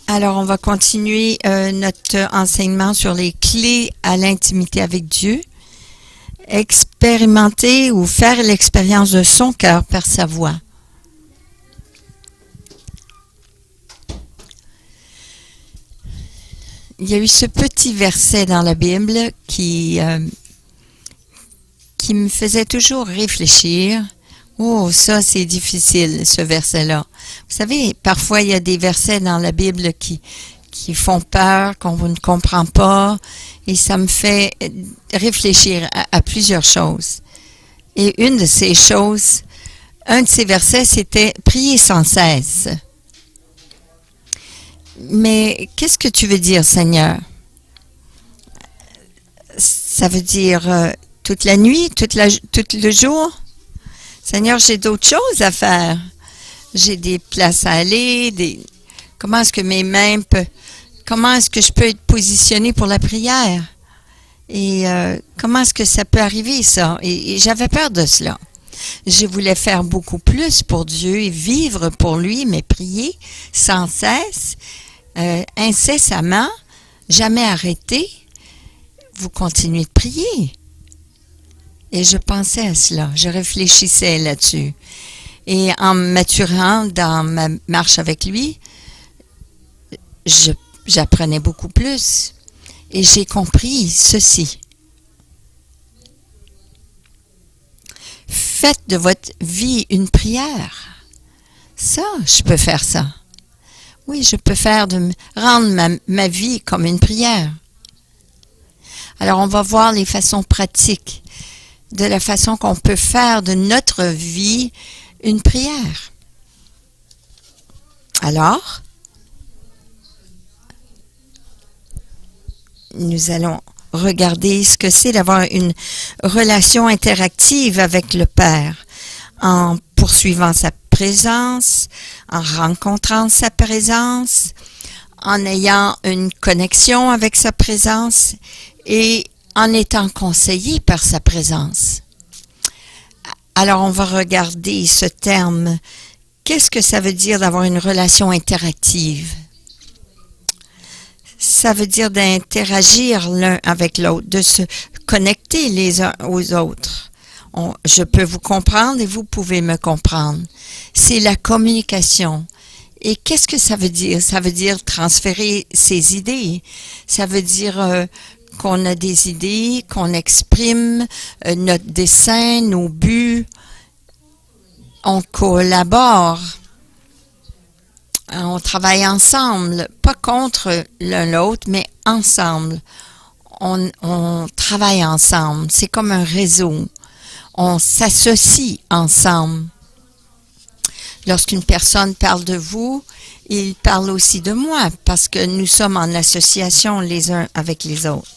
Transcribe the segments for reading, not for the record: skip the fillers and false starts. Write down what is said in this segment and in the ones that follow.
Alors, on va continuer notre enseignement sur les clés à l'intimité avec Dieu. Expérimenter ou faire l'expérience de son cœur par sa voix. Il y a eu ce petit verset dans la Bible qui me faisait toujours réfléchir. Oh, ça, c'est difficile, ce verset-là. Vous savez, parfois, il y a des versets dans la Bible qui font peur, qu'on ne comprend pas, et ça me fait réfléchir à plusieurs choses. Et une de ces choses, un de ces versets, c'était « Prier sans cesse ». Mais qu'est-ce que tu veux dire, Seigneur? Ça veut dire toute la nuit, tout le jour? Seigneur, j'ai d'autres choses à faire. J'ai des places à aller. Comment est-ce que mes mains comment est-ce que je peux être positionnée pour la prière? Et comment est-ce que ça peut arriver, ça? Et j'avais peur de cela. Je voulais faire beaucoup plus pour Dieu et vivre pour lui, mais prier sans cesse, incessamment, jamais arrêter. Vous continuez de prier. Et je pensais à cela, je réfléchissais là-dessus. Et en maturant dans ma marche avec lui, j'apprenais beaucoup plus. Et j'ai compris ceci. Faites de votre vie une prière. Ça, je peux faire ça. Oui, je peux rendre ma vie comme une prière. Alors, on va voir les façons pratiques de la façon qu'on peut faire de notre vie une prière. Alors, nous allons regarder ce que c'est d'avoir une relation interactive avec le Père en poursuivant sa présence, en rencontrant sa présence, en ayant une connexion avec sa présence et en étant conseillé par sa présence. Alors, on va regarder ce terme. Qu'est-ce que ça veut dire d'avoir une relation interactive? Ça veut dire d'interagir l'un avec l'autre, de se connecter les uns aux autres. Je peux vous comprendre et vous pouvez me comprendre. C'est la communication. Et qu'est-ce que ça veut dire? Ça veut dire transférer ses idées. Ça veut dire qu'on a des idées, qu'on exprime notre dessein, nos buts. On collabore. On travaille ensemble, pas contre l'un l'autre, mais ensemble. On travaille ensemble. C'est comme un réseau. On s'associe ensemble. Lorsqu'une personne parle de vous, il parle aussi de moi, parce que nous sommes en association les uns avec les autres.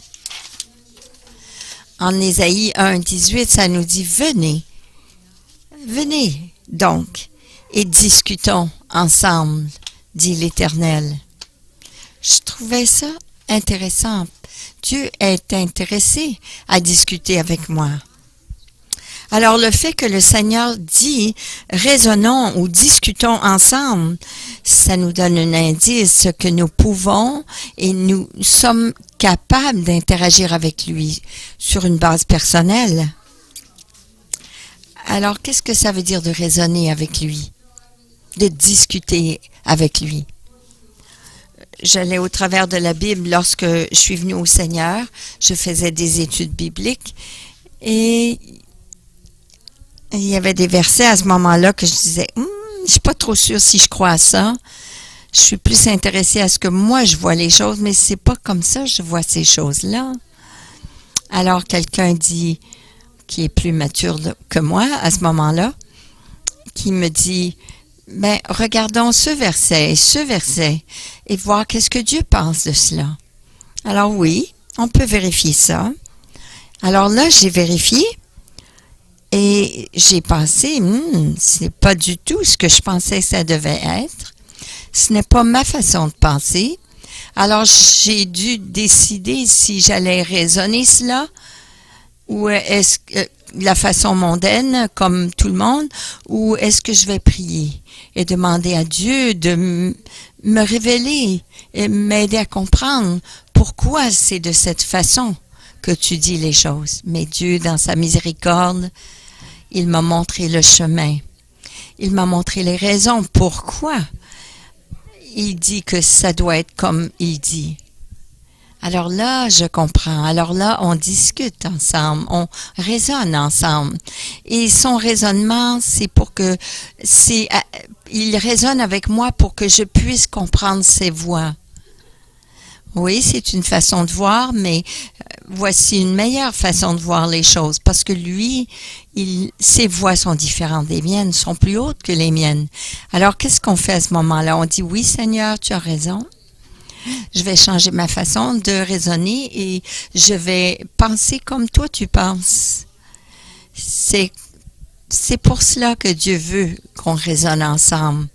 En Ésaïe 1:18, ça nous dit « Venez, venez donc, et discutons ensemble, dit l'Éternel. » Je trouvais ça intéressant. Dieu est intéressé à discuter avec moi. Alors, le fait que le Seigneur dit « raisonnons ou discutons ensemble », ça nous donne un indice que nous pouvons et nous sommes capables d'interagir avec lui sur une base personnelle. Alors, qu'est-ce que ça veut dire de raisonner avec lui, de discuter avec lui? J'allais au travers de la Bible lorsque je suis venue au Seigneur, je faisais des études bibliques et il y avait des versets à ce moment-là que je disais, je suis pas trop sûre si je crois à ça. Je suis plus intéressée à ce que moi je vois les choses, mais c'est pas comme ça que je vois ces choses-là. Alors quelqu'un dit, qui est plus mature que moi à ce moment-là, qui me dit, regardons ce verset et voir qu'est-ce que Dieu pense de cela. Alors oui, on peut vérifier ça. Alors là, j'ai vérifié. Et j'ai pensé, c'est pas du tout ce que je pensais que ça devait être. Ce n'est pas ma façon de penser. Alors, j'ai dû décider si j'allais raisonner cela ou est-ce que la façon mondaine, comme tout le monde, ou est-ce que je vais prier et demander à Dieu de me révéler et m'aider à comprendre pourquoi c'est de cette façon que tu dis les choses. Mais Dieu, dans sa miséricorde, il m'a montré le chemin. Il m'a montré les raisons pourquoi il dit que ça doit être comme il dit. Alors là, je comprends. Alors là, on discute ensemble, on raisonne ensemble. Et son raisonnement, il raisonne avec moi pour que je puisse comprendre ses voix. Oui, c'est une façon de voir, mais voici une meilleure façon de voir les choses, parce que lui, ses voix sont différentes des miennes, sont plus hautes que les miennes. Alors, qu'est-ce qu'on fait à ce moment-là? On dit, oui, Seigneur, tu as raison. Je vais changer ma façon de raisonner et je vais penser comme toi tu penses. C'est pour cela que Dieu veut qu'on raisonne ensemble.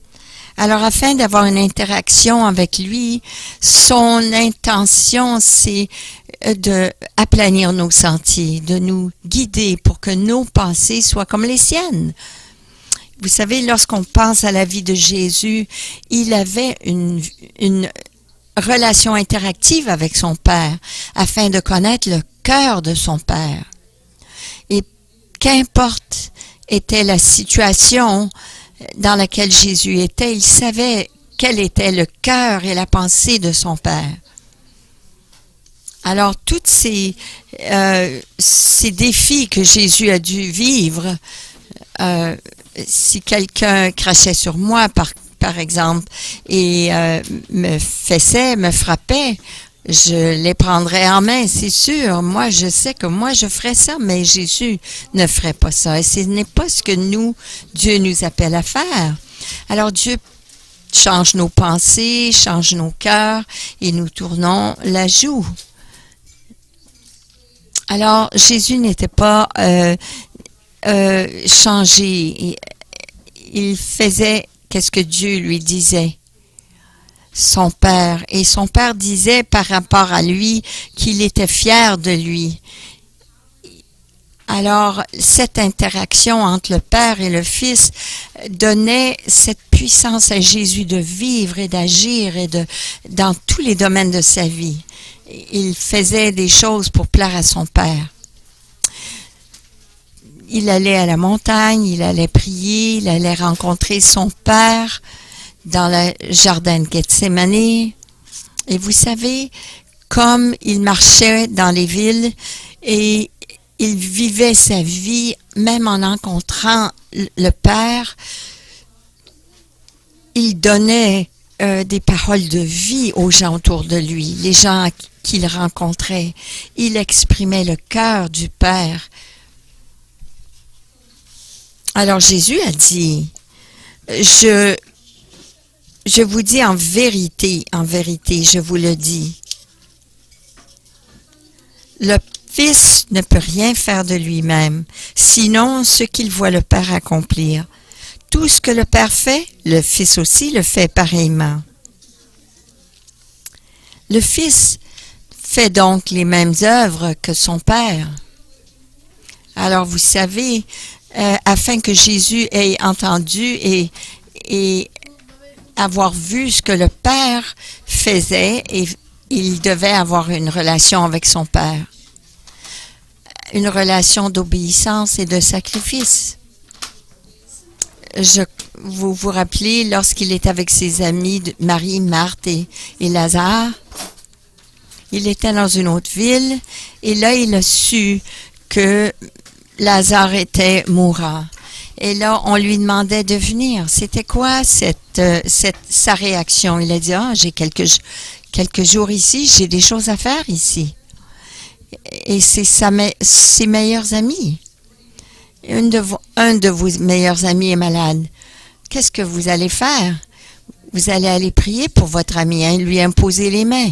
Alors, afin d'avoir une interaction avec lui, son intention, c'est de aplanir nos sentiers, de nous guider pour que nos pensées soient comme les siennes. Vous savez, lorsqu'on pense à la vie de Jésus, il avait une relation interactive avec son Père afin de connaître le cœur de son Père. Et qu'importe était la situation dans laquelle Jésus était, il savait quel était le cœur et la pensée de son Père. Alors, tous ces défis que Jésus a dû vivre, si quelqu'un crachait sur moi, par exemple, et me fessait, me frappait, je les prendrais en main, c'est sûr. Moi, je sais que moi, je ferais ça, mais Jésus ne ferait pas ça. Et ce n'est pas ce que Dieu nous appelle à faire. Alors, Dieu change nos pensées, change nos cœurs, et nous tournons la joue. Alors, Jésus n'était pas changé. Il faisait qu'est-ce que Dieu lui disait. Son Père. Et son Père disait par rapport à lui qu'il était fier de lui. Alors, cette interaction entre le Père et le Fils donnait cette puissance à Jésus de vivre et d'agir dans tous les domaines de sa vie. Il faisait des choses pour plaire à son Père. Il allait à la montagne, il allait prier, il allait rencontrer son Père dans le jardin de Gethsémane. Et vous savez, comme il marchait dans les villes et il vivait sa vie, même en rencontrant le Père, il donnait des paroles de vie aux gens autour de lui, les gens qu'il rencontrait. Il exprimait le cœur du Père. Alors Jésus a dit, je vous dis en vérité, je vous le dis. Le Fils ne peut rien faire de lui-même, sinon ce qu'il voit le Père accomplir. Tout ce que le Père fait, le Fils aussi le fait pareillement. Le Fils fait donc les mêmes œuvres que son Père. Alors vous savez, afin que Jésus ait entendu et avoir vu ce que le Père faisait, et il devait avoir une relation avec son Père. Une relation d'obéissance et de sacrifice. Vous vous rappelez, lorsqu'il est avec ses amis, Marie, Marthe et Lazare, il était dans une autre ville, et là, il a su que Lazare était mourant. Et là, on lui demandait de venir. C'était quoi sa réaction? Il a dit, j'ai quelques jours ici, j'ai des choses à faire ici. Et c'est ses meilleurs amis. Un de vos meilleurs amis est malade. Qu'est-ce que vous allez faire? Vous allez aller prier pour votre ami, lui imposer les mains.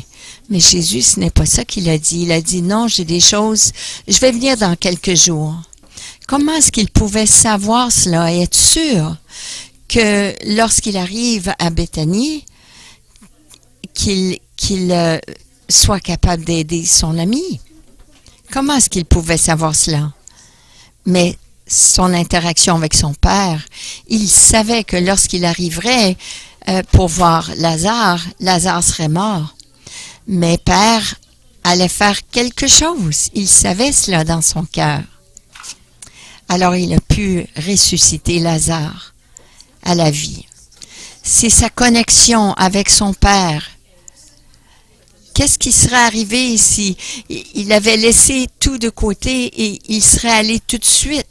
Mais Jésus, ce n'est pas ça qu'il a dit. Il a dit, non, j'ai des choses, je vais venir dans quelques jours. Comment est-ce qu'il pouvait savoir cela et être sûr que lorsqu'il arrive à Béthanie, qu'il soit capable d'aider son ami? Comment est-ce qu'il pouvait savoir cela? Mais son interaction avec son père, il savait que lorsqu'il arriverait pour voir Lazare, Lazare serait mort. Mais Père allait faire quelque chose. Il savait cela dans son cœur. Alors il a pu ressusciter Lazare à la vie. C'est sa connexion avec son Père. Qu'est-ce qui serait arrivé si il avait laissé tout de côté et il serait allé tout de suite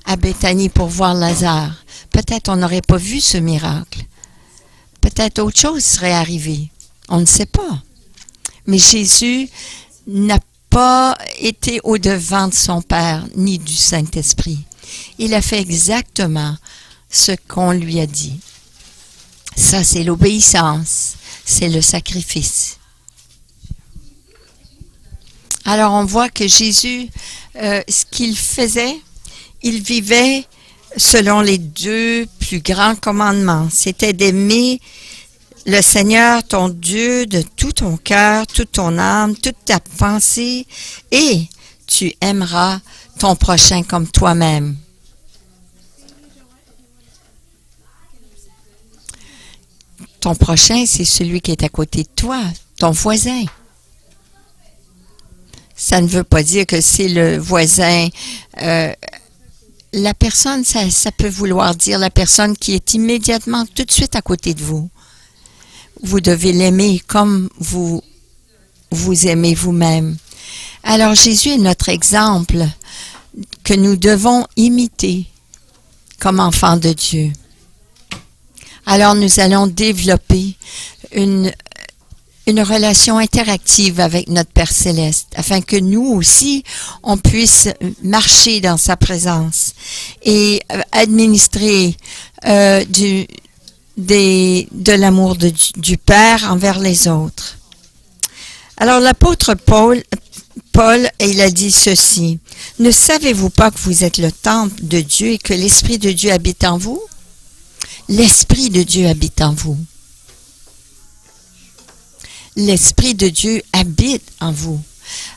à Béthanie pour voir Lazare? Peut-être on n'aurait pas vu ce miracle. Peut-être autre chose serait arrivé. On ne sait pas. Mais Jésus n'a pas été au-devant de son Père ni du Saint-Esprit. Il a fait exactement ce qu'on lui a dit. Ça, c'est l'obéissance. C'est le sacrifice. Alors, on voit que Jésus, ce qu'il faisait, il vivait selon les 2 plus grands commandements. C'était d'aimer le Seigneur, ton Dieu, de tout ton cœur, toute ton âme, toute ta pensée, et tu aimeras ton prochain comme toi-même. Ton prochain, c'est celui qui est à côté de toi, ton voisin. Ça ne veut pas dire que c'est le voisin. La personne, ça peut vouloir dire la personne qui est immédiatement, tout de suite à côté de vous. Vous devez l'aimer comme vous aimez vous-même. Alors Jésus est notre exemple que nous devons imiter comme enfants de Dieu. Alors nous allons développer une relation interactive avec notre Père Céleste, afin que nous aussi, on puisse marcher dans sa présence et administrer de l'amour du Père envers les autres. Alors l'apôtre Paul, il a dit ceci: « Ne savez-vous pas que vous êtes le temple de Dieu et que l'Esprit de Dieu habite en vous? » L'Esprit de Dieu habite en vous. L'Esprit de Dieu habite en vous.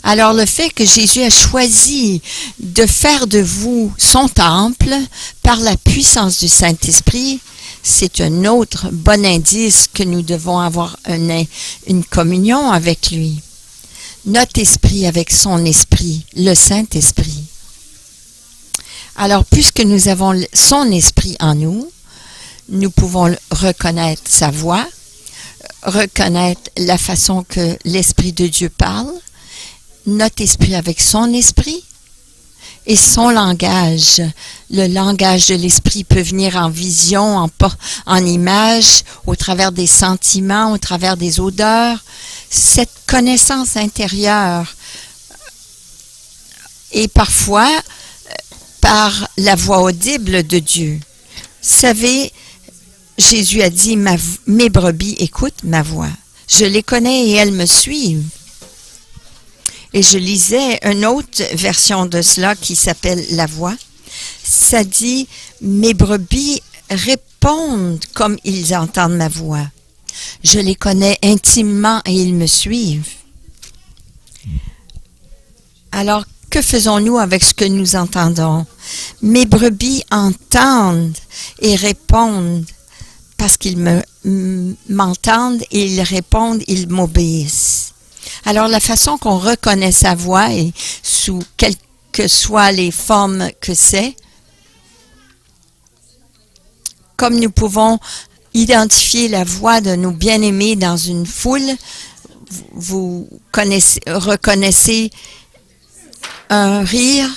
Alors le fait que Jésus a choisi de faire de vous son temple par la puissance du Saint-Esprit, c'est un autre bon indice que nous devons avoir une communion avec lui. Notre esprit avec son esprit, le Saint-Esprit. Alors puisque nous avons son esprit en nous, nous pouvons reconnaître sa voix, reconnaître la façon que l'Esprit de Dieu parle, notre esprit avec son esprit et son langage. Le langage de l'esprit peut venir en vision, en image, au travers des sentiments, au travers des odeurs. Cette connaissance intérieure et parfois par la voix audible de Dieu. Vous savez, Jésus a dit, mes brebis écoutent ma voix. Je les connais et elles me suivent. Et je lisais une autre version de cela qui s'appelle La Voix. Ça dit, mes brebis répondent comme ils entendent ma voix. Je les connais intimement et ils me suivent. Alors, que faisons-nous avec ce que nous entendons? Mes brebis entendent et répondent parce qu'ils m'entendent et ils répondent, ils m'obéissent. Alors, la façon qu'on reconnaît sa voix, et sous quelles que soient les formes que c'est, comme nous pouvons identifier la voix de nos bien-aimés dans une foule, vous reconnaissez un rire.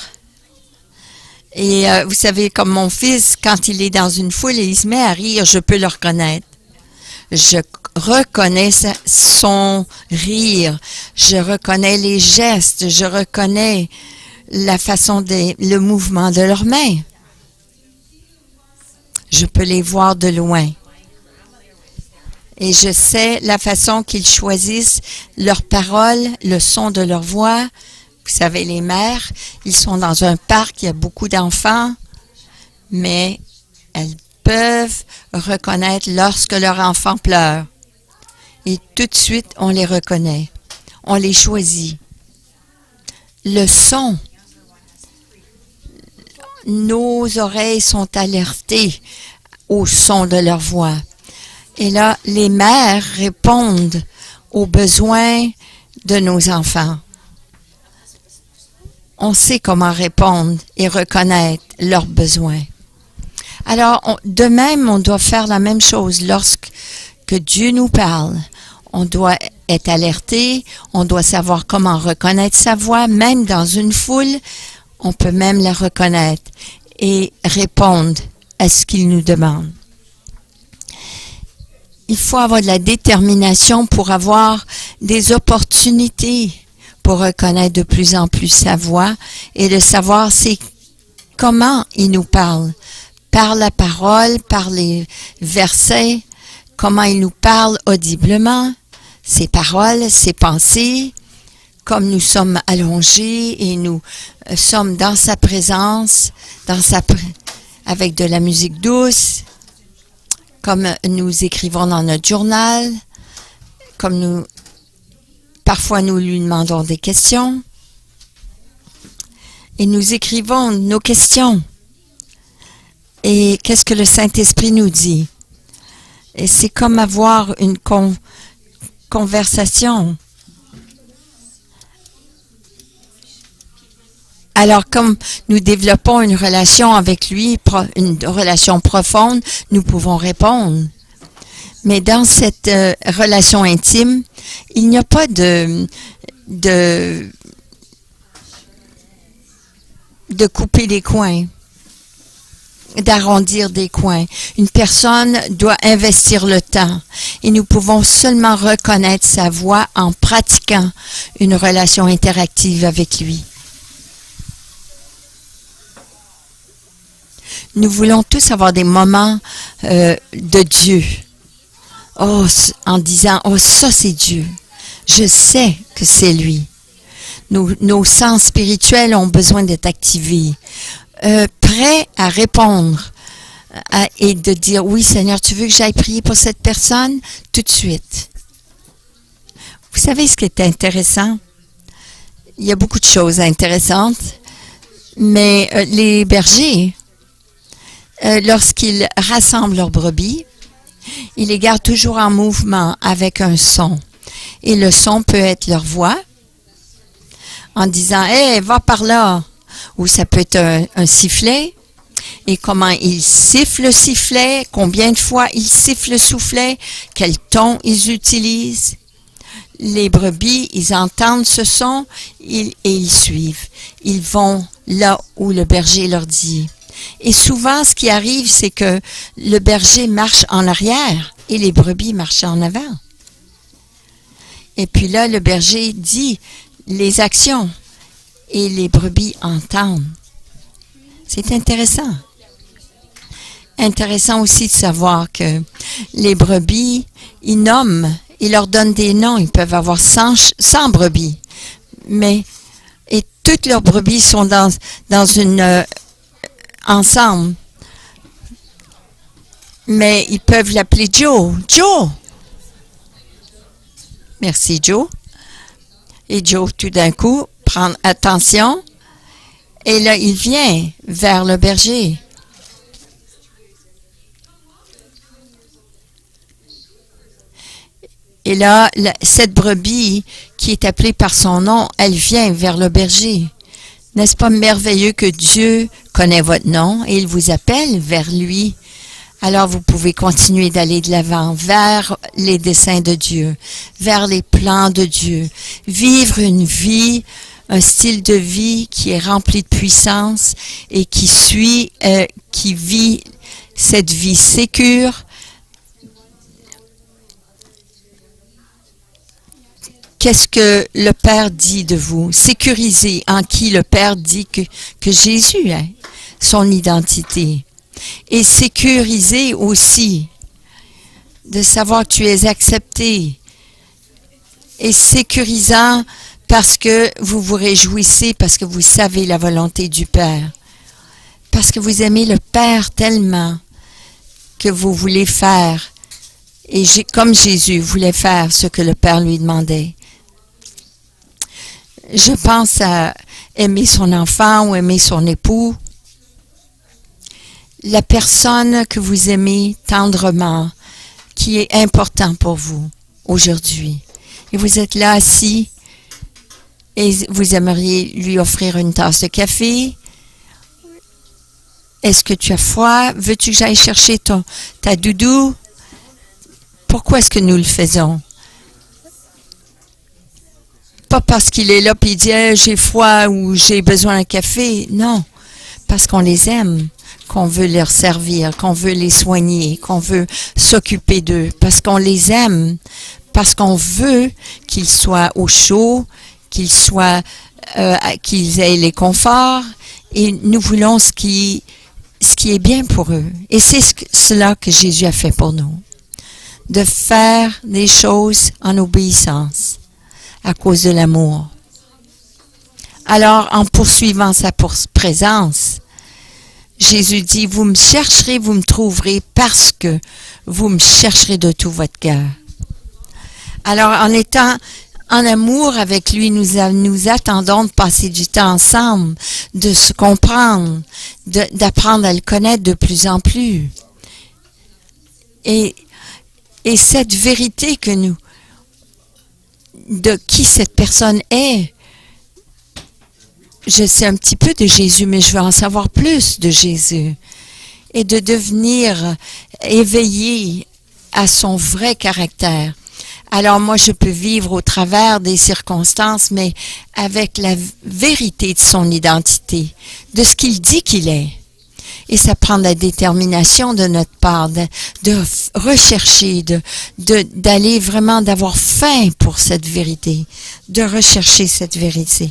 Et vous savez, comme mon fils, quand il est dans une foule et il se met à rire, je peux le reconnaître. Je reconnais son rire, je reconnais les gestes, je reconnais la façon le mouvement de leurs mains. Je peux les voir de loin. Et je sais la façon qu'ils choisissent leurs paroles, le son de leur voix. Vous savez, les mères, ils sont dans un parc, il y a beaucoup d'enfants, mais elles peuvent reconnaître lorsque leur enfant pleure. Et tout de suite, on les reconnaît. On les choisit. le son. Nos oreilles sont alertées au son de leur voix. Et là, les mères répondent aux besoins de nos enfants. On sait comment répondre et reconnaître leurs besoins. Alors, de même, on doit faire la même chose lorsque Dieu nous parle. On doit être alerté, on doit savoir comment reconnaître sa voix, même dans une foule, on peut même la reconnaître et répondre à ce qu'il nous demande. Il faut avoir de la détermination pour avoir des opportunités pour reconnaître de plus en plus sa voix et de savoir c'est comment il nous parle. Par la parole, par les versets, comment il nous parle audiblement, ses paroles, ses pensées, comme nous sommes allongés et nous sommes dans sa présence, avec de la musique douce, comme nous écrivons dans notre journal, comme parfois nous lui demandons des questions et nous écrivons nos questions. Et qu'est-ce que le Saint-Esprit nous dit? Et c'est comme avoir une conversation. Alors, comme nous développons une relation avec lui, une relation profonde, nous pouvons répondre. Mais dans cette relation intime, il n'y a pas de couper des coins, d'arrondir des coins. Une personne doit investir le temps et nous pouvons seulement reconnaître sa voix en pratiquant une relation interactive avec lui. Nous voulons tous avoir des moments de Dieu. Oh, en disant, oh, ça c'est Dieu. Je sais que c'est lui. Nos sens spirituels ont besoin d'être activés. Prêts à répondre et de dire, oui Seigneur, tu veux que j'aille prier pour cette personne? Tout de suite. Vous savez ce qui est intéressant? Il y a beaucoup de choses intéressantes, mais les bergers, lorsqu'ils rassemblent leurs brebis, ils les gardent toujours en mouvement avec un son. Et le son peut être leur voix, en disant « Hey, va par là !» Ou ça peut être un sifflet. Et comment ils sifflent le sifflet, combien de fois ils sifflent le soufflet, quel ton ils utilisent. Les brebis, ils entendent ce son et ils suivent. Ils vont là où le berger leur dit. Et souvent, ce qui arrive, c'est que le berger marche en arrière et les brebis marchent en avant. Et puis là, le berger dit les actions et les brebis entendent. C'est intéressant. Intéressant aussi de savoir que les brebis, ils nomment, ils leur donnent des noms. Ils peuvent avoir 100 brebis. Et toutes leurs brebis sont dans une... ensemble. Mais ils peuvent l'appeler Joe. Joe! Merci, Joe. Et Joe, tout d'un coup, prend attention. Et là, il vient vers le berger. Et là, cette brebis qui est appelée par son nom, elle vient vers le berger. N'est-ce pas merveilleux que Dieu connaît votre nom et il vous appelle vers lui? Alors vous pouvez continuer d'aller de l'avant vers les desseins de Dieu, vers les plans de Dieu. Vivre une vie, un style de vie qui est rempli de puissance et qui vit cette vie sécure. Qu'est-ce que le Père dit de vous? Sécurisé en qui le Père dit que Jésus est, son identité. Et sécurisé aussi de savoir que tu es accepté. Et sécurisant parce que vous vous réjouissez, parce que vous savez la volonté du Père. Parce que vous aimez le Père tellement que vous voulez faire. Et comme Jésus voulait faire ce que le Père lui demandait. Je pense à aimer son enfant ou aimer son époux. La personne que vous aimez tendrement, qui est important pour vous aujourd'hui. Et vous êtes là assis et vous aimeriez lui offrir une tasse de café. Est-ce que tu as froid? Veux-tu que j'aille chercher ta doudou? Pourquoi est-ce que nous le faisons? Pas parce qu'il est là et il dit hey, j'ai froid ou j'ai besoin d'un café. Non, parce qu'on les aime, qu'on veut leur servir, qu'on veut les soigner, qu'on veut s'occuper d'eux, parce qu'on les aime, parce qu'on veut qu'ils soient au chaud, qu'ils aient les conforts, et nous voulons ce qui est bien pour eux. Et c'est cela que Jésus a fait pour nous, de faire des choses en obéissance à cause de l'amour. Alors, en poursuivant sa présence, Jésus dit, vous me chercherez, vous me trouverez parce que vous me chercherez de tout votre cœur. Alors, en étant en amour avec lui, nous attendons de passer du temps ensemble, de se comprendre, d'apprendre à le connaître de plus en plus. Et cette vérité que de qui cette personne est, je sais un petit peu de Jésus, mais je veux en savoir plus de Jésus. Et de devenir éveillé à son vrai caractère. Alors moi, je peux vivre au travers des circonstances, mais avec la vérité de son identité, de ce qu'il dit qu'il est. Et ça prend de la détermination de notre part, de rechercher, d'aller vraiment, d'avoir faim pour cette vérité, de rechercher cette vérité.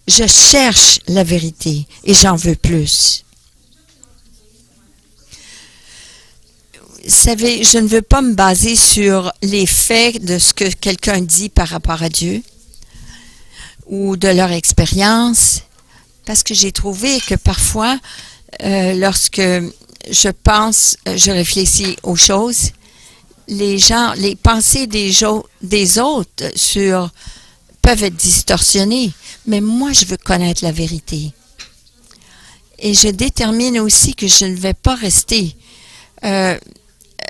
Je cherche la vérité et j'en veux plus. Vous savez, je ne veux pas me baser sur les faits de ce que quelqu'un dit par rapport à Dieu ou de leur expérience, parce que j'ai trouvé que parfois, lorsque je réfléchis aux choses, les pensées des autres peuvent être distorsionnées, mais moi, je veux connaître la vérité. Et je détermine aussi que je ne vais pas rester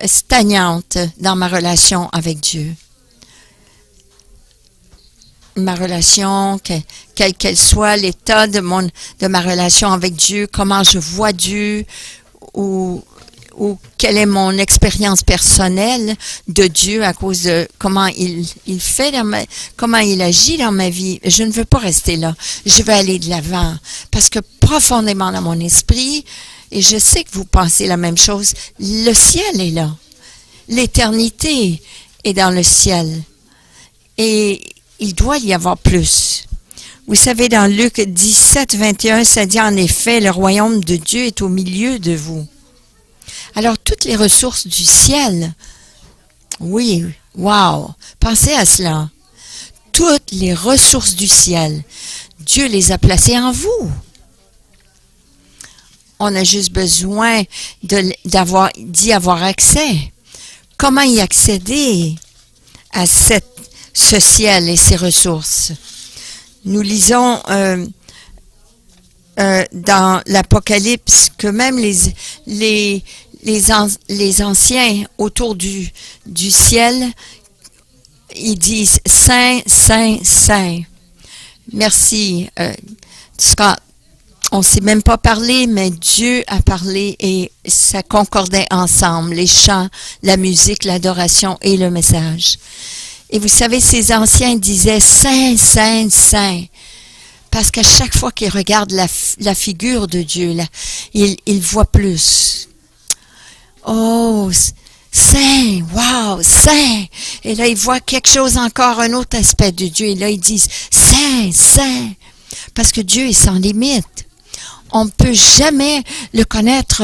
stagnante dans ma relation avec Dieu. Ma relation, quel qu'elle soit, l'état de ma relation avec Dieu, comment je vois Dieu, ou quelle est mon expérience personnelle de Dieu à cause de comment il fait, comment il agit dans ma vie. Je ne veux pas rester là. Je veux aller de l'avant. Parce que profondément dans mon esprit, et je sais que vous pensez la même chose, le ciel est là. L'éternité est dans le ciel. Et il doit y avoir plus. Vous savez, dans Luc 17, 21, ça dit en effet, le royaume de Dieu est au milieu de vous. Alors, toutes les ressources du ciel, oui, wow, pensez à cela. Toutes les ressources du ciel, Dieu les a placées en vous. On a juste besoin d'y avoir accès. Comment y accéder à ce ciel et ses ressources? Nous lisons dans l'Apocalypse que même les anciens autour du ciel, ils disent Saint, Saint, Saint. Merci, Scott. On ne s'est même pas parlé, mais Dieu a parlé et ça concordait ensemble, les chants, la musique, l'adoration et le message. Et vous savez, ces anciens disaient Saint, Saint, Saint. Parce qu'à chaque fois qu'ils regardent la figure de Dieu, là, ils voient plus. Oh, Saint, wow, Saint. Et là, ils voient quelque chose encore, un autre aspect de Dieu. Et là, ils disent Saint, Saint. Parce que Dieu est sans limite. On ne peut jamais le connaître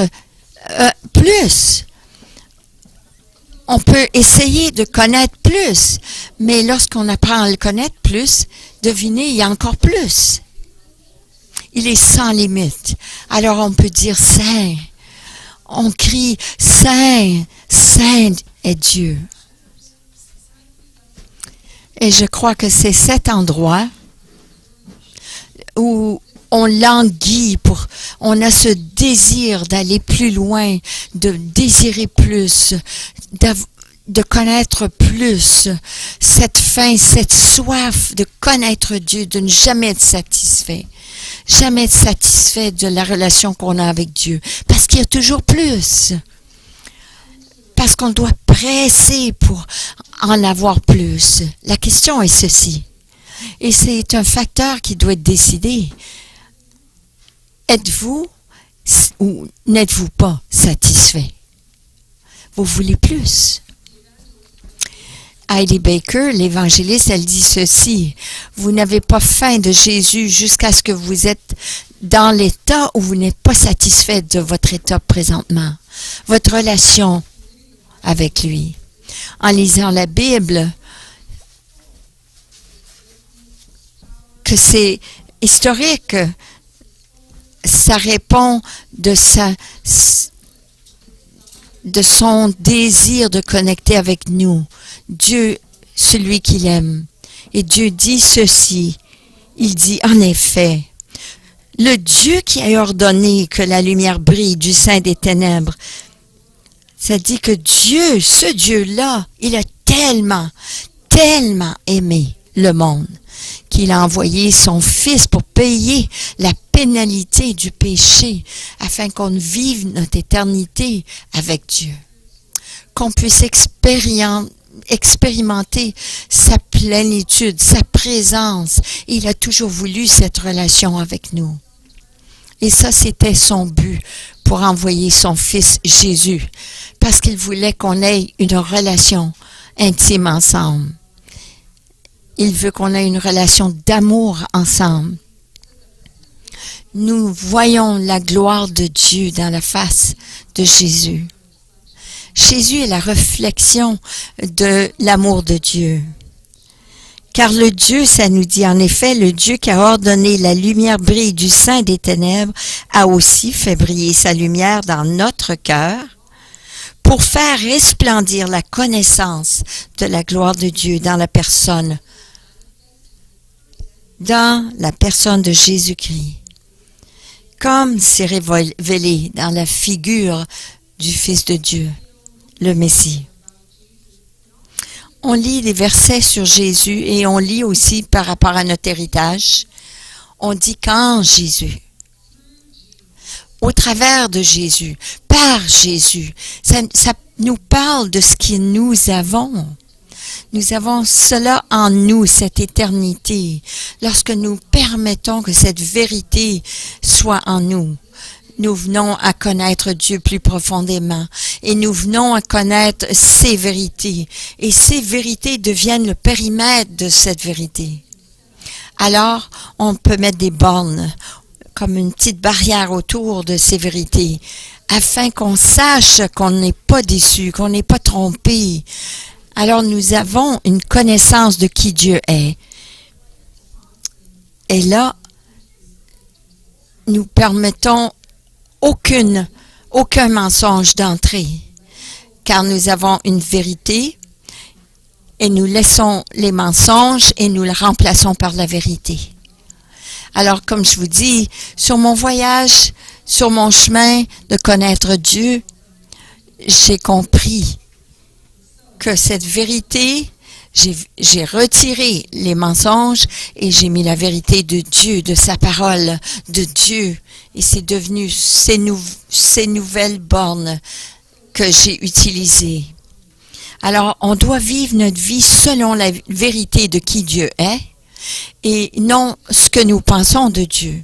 plus. On peut essayer de connaître plus, mais lorsqu'on apprend à le connaître plus, devinez, il y a encore plus. Il est sans limite. Alors on peut dire Saint. On crie Saint, Saint est Dieu. Et je crois que c'est cet endroit où on languit on a ce désir d'aller plus loin, de désirer plus, de connaître plus, cette faim, cette soif de connaître Dieu, de ne jamais être satisfait. Jamais être satisfait de la relation qu'on a avec Dieu. Parce qu'il y a toujours plus. Parce qu'on doit presser pour en avoir plus. La question est ceci. Et c'est un facteur qui doit être décidé. Êtes-vous ou n'êtes-vous pas satisfait? Vous voulez plus? Heidi Baker, l'évangéliste, elle dit ceci. Vous n'avez pas faim de Jésus jusqu'à ce que vous êtes dans l'état où vous n'êtes pas satisfait de votre état présentement. Votre relation avec lui. En lisant la Bible, que c'est historique, ça répond de son désir de connecter avec nous. Dieu, celui qu'il aime. Et Dieu dit ceci. Il dit, en effet, le Dieu qui a ordonné que la lumière brille du sein des ténèbres, ça dit que Dieu, ce Dieu-là, il a tellement, tellement aimé le monde qu'il a envoyé son Fils pour payer la pénalité du péché afin qu'on vive notre éternité avec Dieu. Qu'on puisse expérimenter sa plénitude, sa présence. Il a toujours voulu cette relation avec nous. Et ça, c'était son but pour envoyer son Fils Jésus, parce qu'il voulait qu'on ait une relation intime ensemble. Il veut qu'on ait une relation d'amour ensemble. Nous voyons la gloire de Dieu dans la face de Jésus. Jésus est la réflexion de l'amour de Dieu. Car le Dieu, ça nous dit en effet, le Dieu qui a ordonné la lumière brille du sein des ténèbres, a aussi fait briller sa lumière dans notre cœur pour faire resplendir la connaissance de la gloire de Dieu dans la personne de Jésus-Christ. Comme c'est révélé dans la figure du Fils de Dieu, le Messie. On lit des versets sur Jésus et on lit aussi par rapport à notre héritage. On dit qu'en Jésus, au travers de Jésus, par Jésus, ça nous parle de ce que nous avons. Nous avons cela en nous, cette éternité, lorsque nous permettons que cette vérité soit en nous. Nous venons à connaître Dieu plus profondément et nous venons à connaître ses vérités. Et ces vérités deviennent le périmètre de cette vérité. Alors, on peut mettre des bornes, comme une petite barrière autour de ces vérités, afin qu'on sache qu'on n'est pas déçu, qu'on n'est pas trompé. Alors, nous avons une connaissance de qui Dieu est. Et là, nous permettons aucun mensonge d'entrée, car nous avons une vérité et nous laissons les mensonges et nous les remplaçons par la vérité. Alors, comme je vous dis, sur mon voyage, sur mon chemin de connaître Dieu, j'ai compris que cette vérité, j'ai retiré les mensonges et j'ai mis la vérité de Dieu, de sa parole, de Dieu. Et c'est devenu ces nouvelles bornes que j'ai utilisées. Alors, on doit vivre notre vie selon la vérité de qui Dieu est et non ce que nous pensons de Dieu.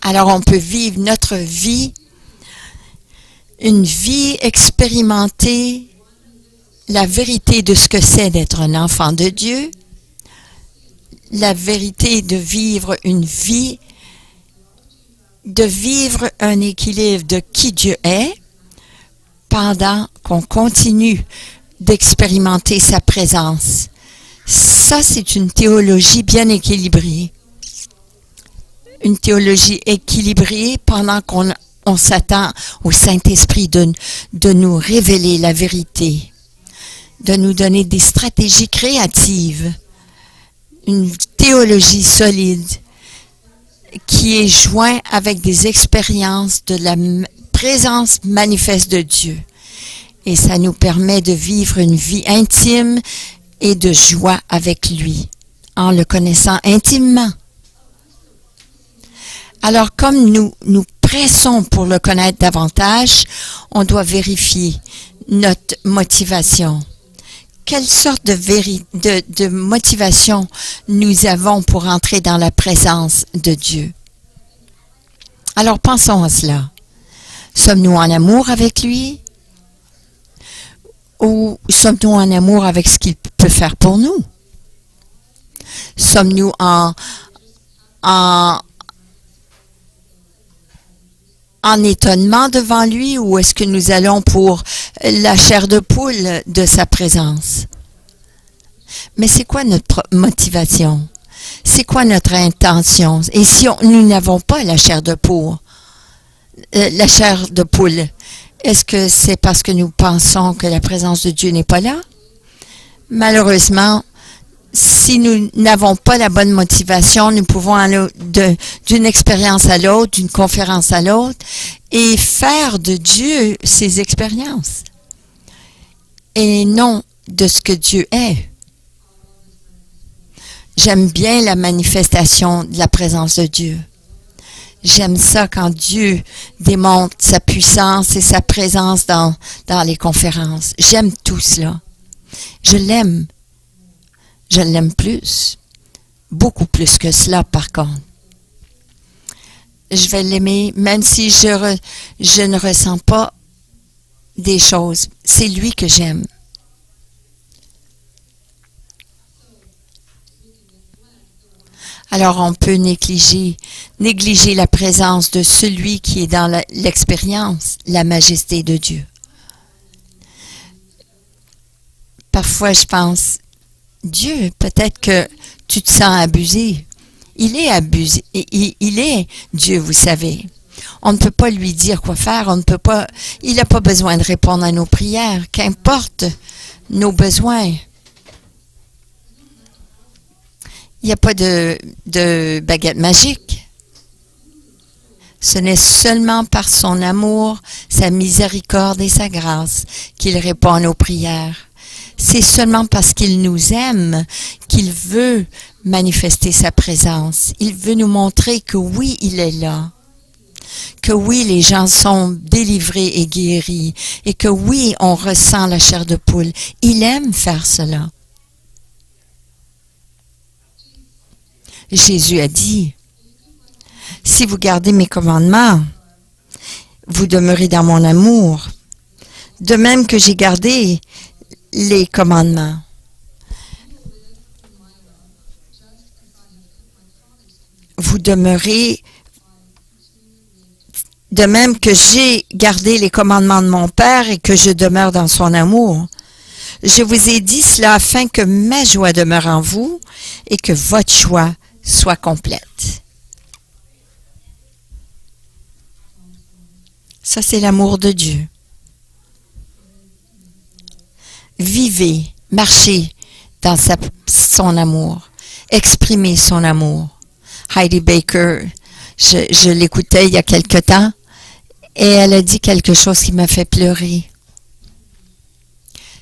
Alors, on peut vivre notre vie, une vie expérimentée, la vérité de ce que c'est d'être un enfant de Dieu, la vérité de vivre une vie, de vivre un équilibre de qui Dieu est, pendant qu'on continue d'expérimenter sa présence. Ça, c'est une théologie bien équilibrée. Une théologie équilibrée pendant qu'on s'attend au Saint-Esprit de nous révéler la vérité, de nous donner des stratégies créatives, une théologie solide qui est joint avec des expériences de la présence manifeste de Dieu. Et ça nous permet de vivre une vie intime et de joie avec lui, en le connaissant intimement. Alors, comme nous pressons pour le connaître davantage, on doit vérifier notre motivation. Quelle sorte de motivation nous avons pour entrer dans la présence de Dieu? Alors, pensons à cela. Sommes-nous en amour avec lui? Ou sommes-nous en amour avec ce qu'il peut faire pour nous? Sommes-nous en étonnement devant lui, ou est-ce que nous allons pour la chair de poule de sa présence? Mais c'est quoi notre motivation? C'est quoi notre intention? Et si nous n'avons pas la chair de poule, est-ce que c'est parce que nous pensons que la présence de Dieu n'est pas là? Malheureusement, si nous n'avons pas la bonne motivation, nous pouvons aller d'une expérience à l'autre, d'une conférence à l'autre, et faire de Dieu ces expériences. Et non de ce que Dieu est. J'aime bien la manifestation de la présence de Dieu. J'aime ça quand Dieu démontre sa puissance et sa présence dans les conférences. J'aime tout cela. Je l'aime. Je l'aime plus. Beaucoup plus que cela, par contre. Je vais l'aimer, même si je ne ressens pas des choses. C'est lui que j'aime. Alors, on peut négliger la présence de celui qui est dans l'expérience, la majesté de Dieu. Parfois, je pense, Dieu, peut-être que tu te sens abusé. Il est abusé. Il est Dieu, vous savez. On ne peut pas lui dire quoi faire. Il n'a pas besoin de répondre à nos prières. Qu'importe nos besoins. Il n'y a pas de baguette magique. Ce n'est seulement par son amour, sa miséricorde et sa grâce qu'il répond à nos prières. C'est seulement parce qu'il nous aime qu'il veut manifester sa présence. Il veut nous montrer que oui, il est là. Que oui, les gens sont délivrés et guéris. Et que oui, on ressent la chair de poule. Il aime faire cela. Jésus a dit, « Si vous gardez mes commandements, vous demeurez dans mon amour, de même que j'ai gardé les commandements. » Vous demeurez, de même que j'ai gardé les commandements de mon Père et que je demeure dans son amour. Je vous ai dit cela afin que ma joie demeure en vous et que votre joie soit complète. Ça, c'est l'amour de Dieu. Vivez, marchez dans son amour. Exprimez son amour. Heidi Baker, je l'écoutais il y a quelque temps et elle a dit quelque chose qui m'a fait pleurer.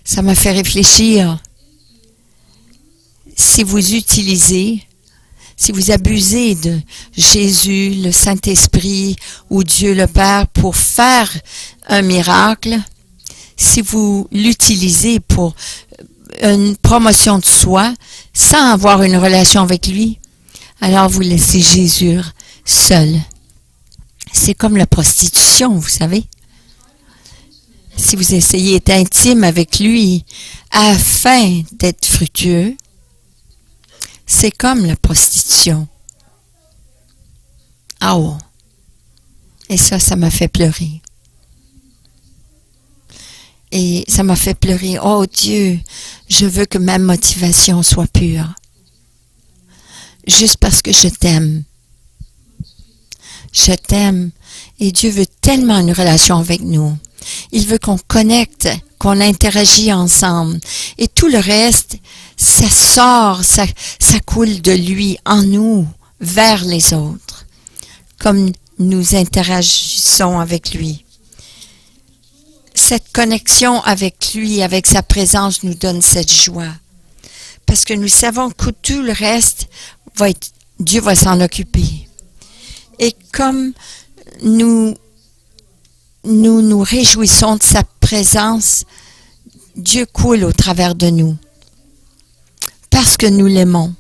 Ça m'a fait réfléchir. Si vous abusez de Jésus, le Saint-Esprit ou Dieu le Père pour faire un miracle, si vous l'utilisez pour une promotion de soi sans avoir une relation avec lui, alors vous laissez Jésus seul. C'est comme la prostitution, vous savez. Si vous essayez d'être intime avec lui afin d'être fructueux, c'est comme la prostitution. Ah oh! Et ça m'a fait pleurer. Et ça m'a fait pleurer. Oh Dieu, je veux que ma motivation soit pure. Juste parce que je t'aime. Je t'aime. Et Dieu veut tellement une relation avec nous. Il veut qu'on connecte, qu'on interagit ensemble. Et tout le reste, ça sort, ça coule de lui en nous, vers les autres. comme nous interagissons avec lui. Cette connexion avec lui, avec sa présence, nous donne cette joie. Parce que nous savons que tout le reste, Dieu va s'en occuper. Et comme nous réjouissons de sa présence, Dieu coule au travers de nous. Parce que nous l'aimons.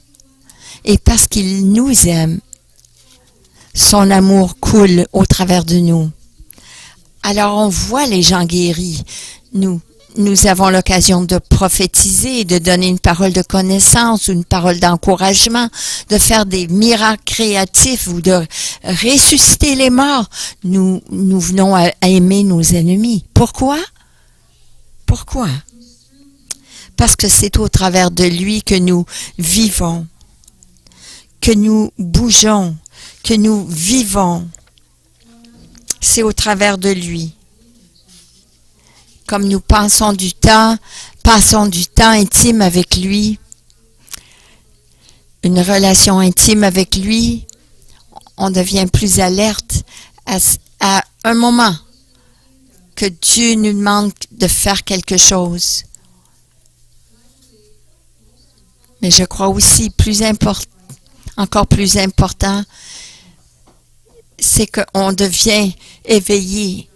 Et parce qu'il nous aime, son amour coule au travers de nous. Alors on voit les gens guéris. Nous avons l'occasion de prophétiser, de donner une parole de connaissance ou une parole d'encouragement, de faire des miracles créatifs ou de ressusciter les morts. Nous venons à aimer nos ennemis. Pourquoi? Pourquoi? Parce que c'est au travers de lui que nous vivons, que nous bougeons, que nous vivons. C'est au travers de lui. Comme nous passons du temps intime avec lui, une relation intime avec lui, on devient plus alerte à un moment que Dieu nous demande de faire quelque chose. Mais je crois aussi encore plus important, c'est qu'on devient éveillé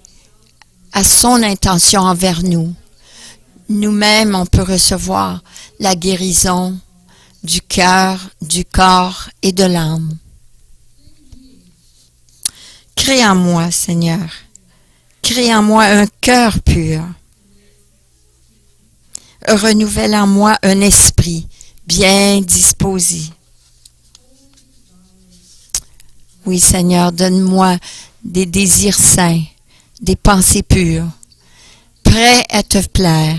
à son intention envers nous. Nous-mêmes, on peut recevoir la guérison du cœur, du corps et de l'âme. Crée en moi, Seigneur. Crée en moi un cœur pur. Renouvelle en moi un esprit bien disposé. Oui, Seigneur, donne-moi des désirs saints, des pensées pures, prêts à te plaire.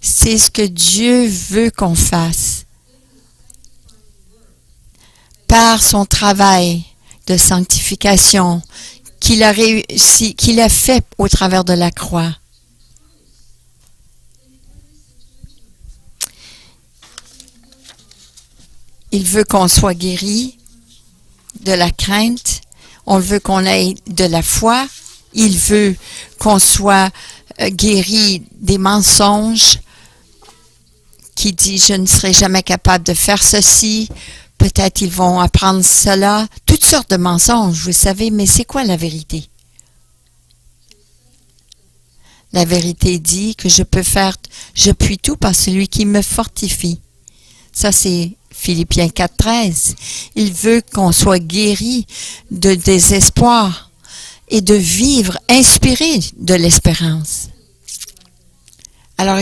C'est ce que Dieu veut qu'on fasse. Par son travail de sanctification qu'il a réussi, qu'il a fait au travers de la croix. Il veut qu'on soit guéri de la crainte. On veut qu'on ait de la foi. Il veut qu'on soit guéri des mensonges qui dit je ne serai jamais capable de faire ceci. Peut-être ils vont apprendre cela. Toutes sortes de mensonges, vous savez, mais c'est quoi la vérité? La vérité dit que je puis tout par celui qui me fortifie. Ça, c'est Philippiens 4,13. Il veut qu'on soit guéri de désespoir et de vivre inspiré de l'espérance. Alors,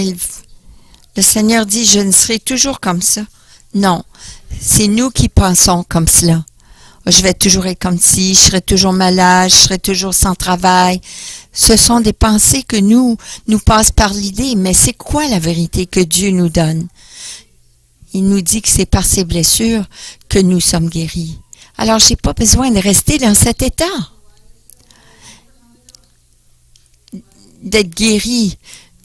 le Seigneur dit, je ne serai toujours comme ça. Non, c'est nous qui pensons comme cela. Je vais toujours être comme ci, je serai toujours malade, je serai toujours sans travail. Ce sont des pensées que nous passent par l'idée, mais c'est quoi la vérité que Dieu nous donne? Il nous dit que c'est par ses blessures que nous sommes guéris. Alors, je n'ai pas besoin de rester dans cet état. D'être guéri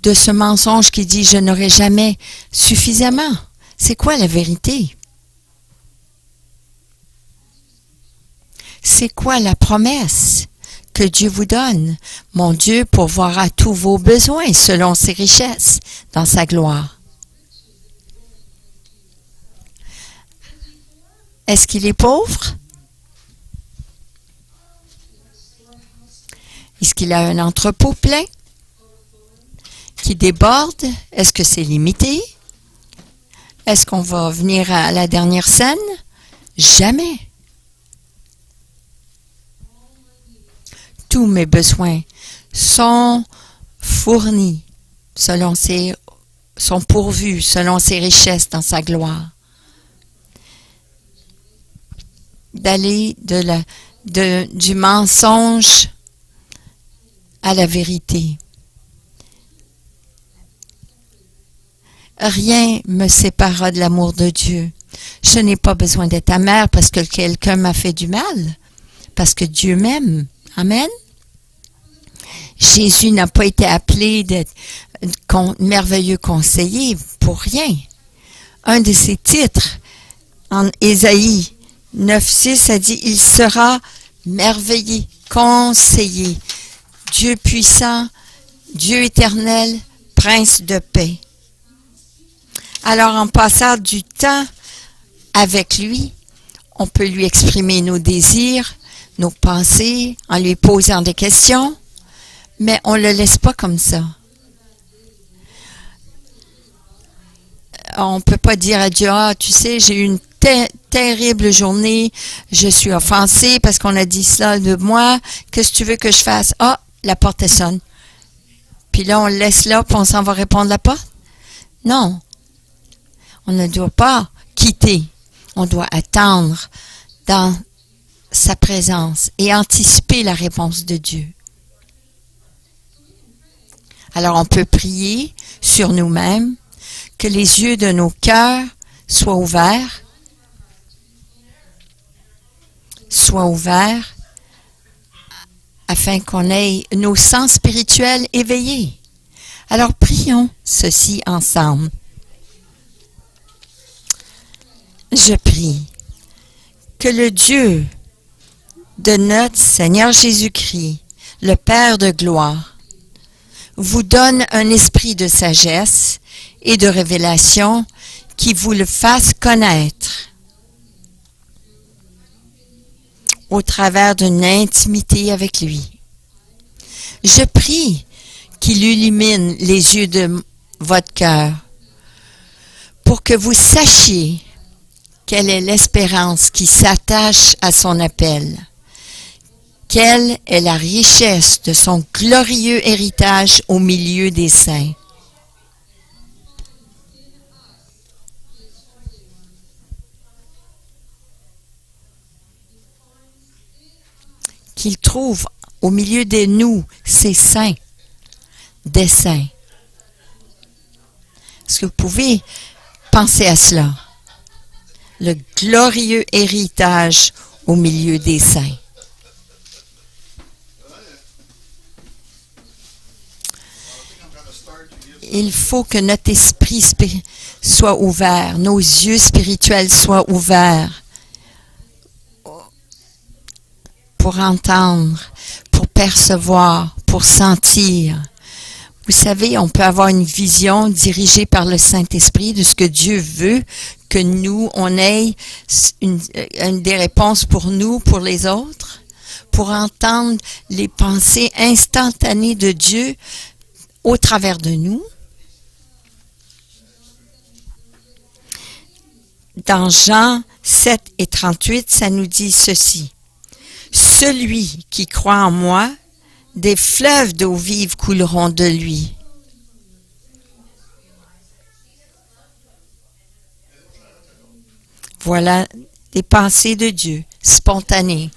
de ce mensonge qui dit « je n'aurai jamais suffisamment ». C'est quoi la vérité? C'est quoi la promesse que Dieu vous donne? Mon Dieu pourvoira tous vos besoins selon ses richesses dans sa gloire. Est-ce qu'il est pauvre? Est-ce qu'il a un entrepôt plein qui déborde? Est-ce que c'est limité? Est-ce qu'on va venir à la dernière scène? Jamais. Tous mes besoins sont fournis sont pourvus selon ses richesses dans sa gloire. D'aller du mensonge à la vérité. Rien me séparera de l'amour de Dieu. Je n'ai pas besoin d'être amère parce que quelqu'un m'a fait du mal, parce que Dieu m'aime. Amen. Jésus n'a pas été appelé d'être merveilleux conseiller pour rien. Un de ses titres en Ésaïe 9,6, ça dit, il sera merveilleux, conseiller, Dieu puissant, Dieu éternel, prince de paix. Alors, en passant du temps avec lui, on peut lui exprimer nos désirs, nos pensées, en lui posant des questions, mais on ne le laisse pas comme ça. On ne peut pas dire à Dieu, ah, tu sais, j'ai eu une terrible journée, je suis offensée parce qu'on a dit cela de moi, qu'est-ce que tu veux que je fasse? Ah, la porte elle sonne. Puis là, on le laisse là, puis on s'en va répondre à la porte? Non. On ne doit pas quitter. On doit attendre dans sa présence et anticiper la réponse de Dieu. Alors, on peut prier sur nous-mêmes, que les yeux de nos cœurs soient ouverts, afin qu'on ait nos sens spirituels éveillés. Alors, prions ceci ensemble. Je prie que le Dieu de notre Seigneur Jésus-Christ, le Père de gloire, vous donne un esprit de sagesse et de révélation qui vous le fasse connaître au travers d'une intimité avec lui. Je prie qu'il illumine les yeux de votre cœur pour que vous sachiez quelle est l'espérance qui s'attache à son appel. Quelle est la richesse de son glorieux héritage au milieu des saints. Qu'il trouve au milieu de nous ces saints, des saints. Est-ce que vous pouvez penser à cela? Le glorieux héritage au milieu des saints. Il faut que notre esprit soit ouvert, nos yeux spirituels soient ouverts pour entendre, pour percevoir, pour sentir. Vous savez, on peut avoir une vision dirigée par le Saint-Esprit de ce que Dieu veut que nous, on ait des réponses pour nous, pour les autres, pour entendre les pensées instantanées de Dieu au travers de nous. Dans Jean 7 et 38, ça nous dit ceci. Celui qui croit en moi, des fleuves d'eau vive couleront de lui. Voilà des pensées de Dieu, spontanées.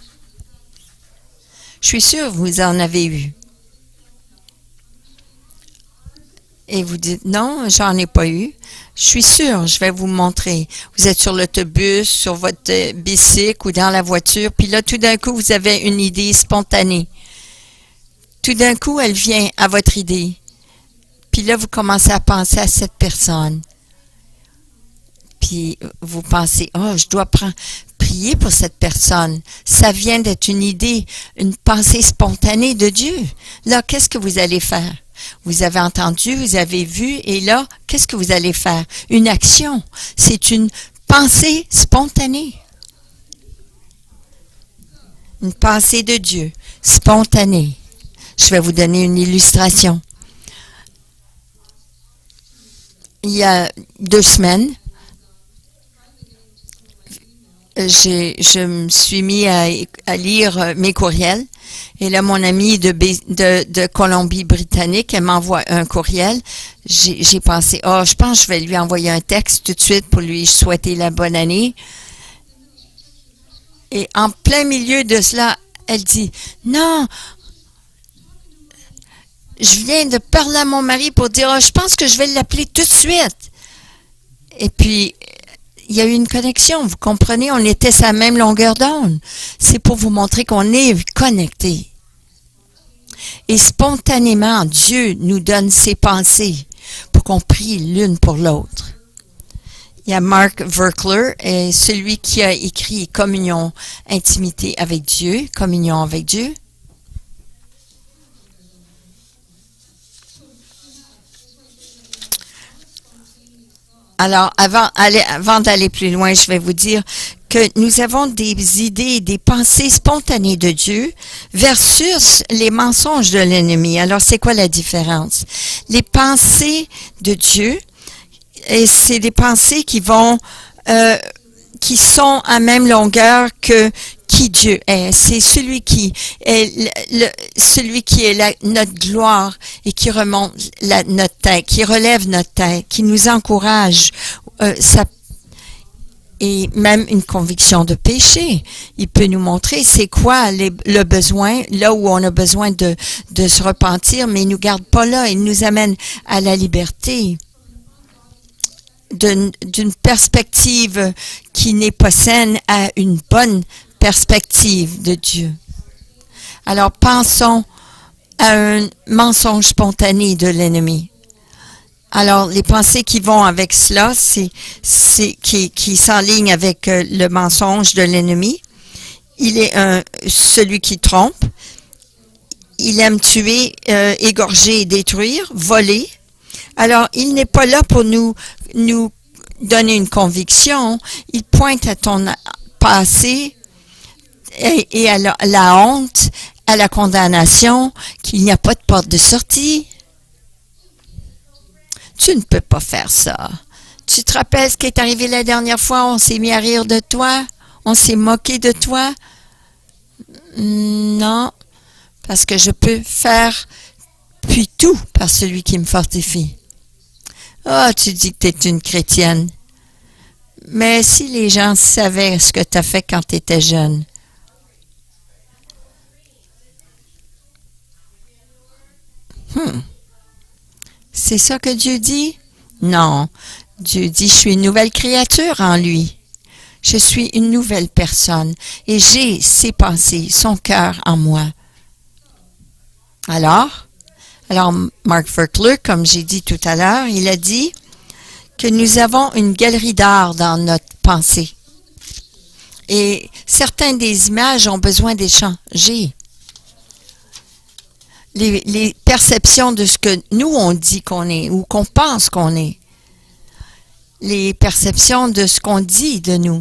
Je suis sûre que vous en avez eu. Et vous dites, non, j'en ai pas eu. Je suis sûre, je vais vous montrer. Vous êtes sur l'autobus, sur votre bicycle ou dans la voiture, puis là, tout d'un coup, vous avez une idée spontanée. Tout d'un coup, elle vient à votre idée. Puis là, vous commencez à penser à cette personne. Puis vous pensez, oh, je dois prier pour cette personne. Ça vient d'être une idée, une pensée spontanée de Dieu. Là, qu'est-ce que vous allez faire? Vous avez entendu, vous avez vu, et là, qu'est-ce que vous allez faire? Une action. C'est une pensée spontanée. Une pensée de Dieu, spontanée. Je vais vous donner une illustration. Il y a 2 semaines, je me suis mis à lire mes courriels. Et là, mon amie de Colombie-Britannique, elle m'envoie un courriel. J'ai pensé, oh, je pense que je vais lui envoyer un texte tout de suite pour lui souhaiter la bonne année. Et en plein milieu de cela, elle dit, non, je viens de parler à mon mari pour dire, oh, je pense que je vais l'appeler tout de suite. Et puis, il y a eu une connexion, vous comprenez, on était sur la même longueur d'onde. C'est pour vous montrer qu'on est connectés. Et spontanément, Dieu nous donne ses pensées pour qu'on prie l'une pour l'autre. Il y a Mark Verkler, et celui qui a écrit Communion, intimité avec Dieu, communion avec Dieu. Alors, avant d'aller plus loin, je vais vous dire que nous avons des idées, des pensées spontanées de Dieu versus les mensonges de l'ennemi. Alors, c'est quoi la différence? Les pensées de Dieu, et c'est des pensées qui sont à même longueur que qui Dieu est. C'est celui qui est celui qui est notre gloire et qui remonte notre tête, qui relève notre tête, qui nous encourage. Et même une conviction de péché. Il peut nous montrer c'est quoi le besoin, là où on a besoin de se repentir, mais il ne nous garde pas là. Il nous amène à la liberté. D'une perspective qui n'est pas saine à une bonne perspective de Dieu. Alors, pensons à un mensonge spontané de l'ennemi. Alors, les pensées qui vont avec cela, qui s'enlignent avec le mensonge de l'ennemi. Il est celui qui trompe. Il aime tuer, égorger et détruire, voler. Alors, il n'est pas là pour nous donner une conviction. Il pointe à ton passé et à la honte, à la condamnation, qu'il n'y a pas de porte de sortie. Tu ne peux pas faire ça. Tu te rappelles ce qui est arrivé la dernière fois? On s'est mis à rire de toi? On s'est moqué de toi? Non, parce que je peux faire puis tout par celui qui me fortifie. Ah, tu dis que tu es une chrétienne. Mais si les gens savaient ce que tu as fait quand tu étais jeune. C'est ça que Dieu dit? Non. Dieu dit, je suis une nouvelle créature en lui. Je suis une nouvelle personne et j'ai ses pensées, son cœur en moi. Alors, Mark Verkler, comme j'ai dit tout à l'heure, il a dit que nous avons une galerie d'art dans notre pensée. Et certaines des images ont besoin d'échanger. Les perceptions de ce que nous, on dit qu'on est ou qu'on pense qu'on est. Les perceptions de ce qu'on dit de nous.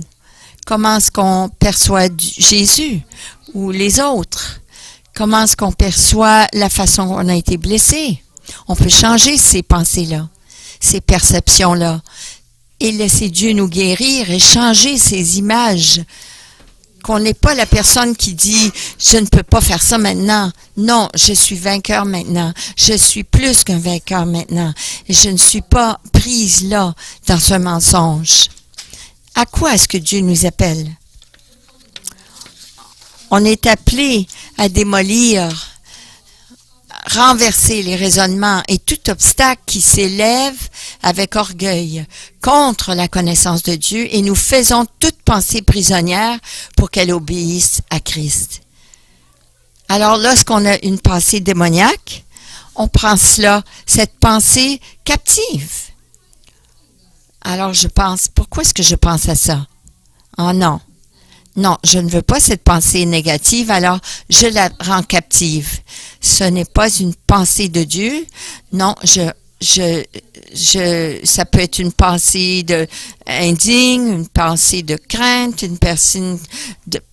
Comment est-ce qu'on perçoit Jésus ou les autres? Comment est-ce qu'on perçoit la façon dont on a été blessé? On peut changer ces pensées-là, ces perceptions-là, et laisser Dieu nous guérir et changer ces images. Qu'on n'est pas la personne qui dit « Je ne peux pas faire ça maintenant. Non, je suis vainqueur maintenant. Je suis plus qu'un vainqueur maintenant. Et je ne suis pas prise là dans ce mensonge. » À quoi est-ce que Dieu nous appelle? On est appelé à démolir, renverser les raisonnements et tout obstacle qui s'élève avec orgueil contre la connaissance de Dieu et nous faisons toute pensée prisonnière pour qu'elle obéisse à Christ. Alors, lorsqu'on a une pensée démoniaque, on prend cette pensée captive. Alors, je pense, pourquoi est-ce que je pense à ça? Oh non. Non, je ne veux pas cette pensée négative, alors je la rends captive. Ce n'est pas une pensée de Dieu. Non, ça peut être une pensée indigne, une pensée de crainte, une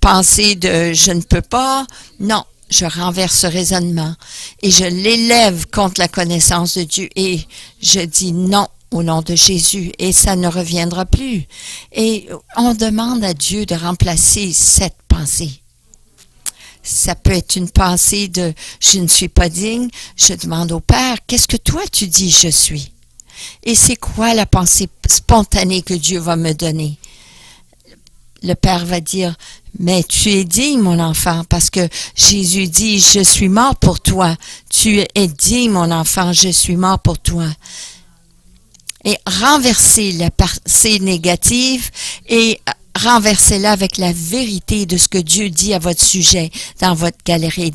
pensée de je ne peux pas. Non, je renverse ce raisonnement et je l'élève contre la connaissance de Dieu et je dis non. Au nom de Jésus, et ça ne reviendra plus. Et on demande à Dieu de remplacer cette pensée. Ça peut être une pensée de « je ne suis pas digne », je demande au Père « qu'est-ce que toi tu dis je suis ?» Et c'est quoi la pensée spontanée que Dieu va me donner? Le Père va dire « mais tu es digne mon enfant, parce que Jésus dit « je suis mort pour toi, tu es digne mon enfant, je suis mort pour toi ». Et renverser la pensée négative et renversez-la avec la vérité de ce que Dieu dit à votre sujet dans votre galerie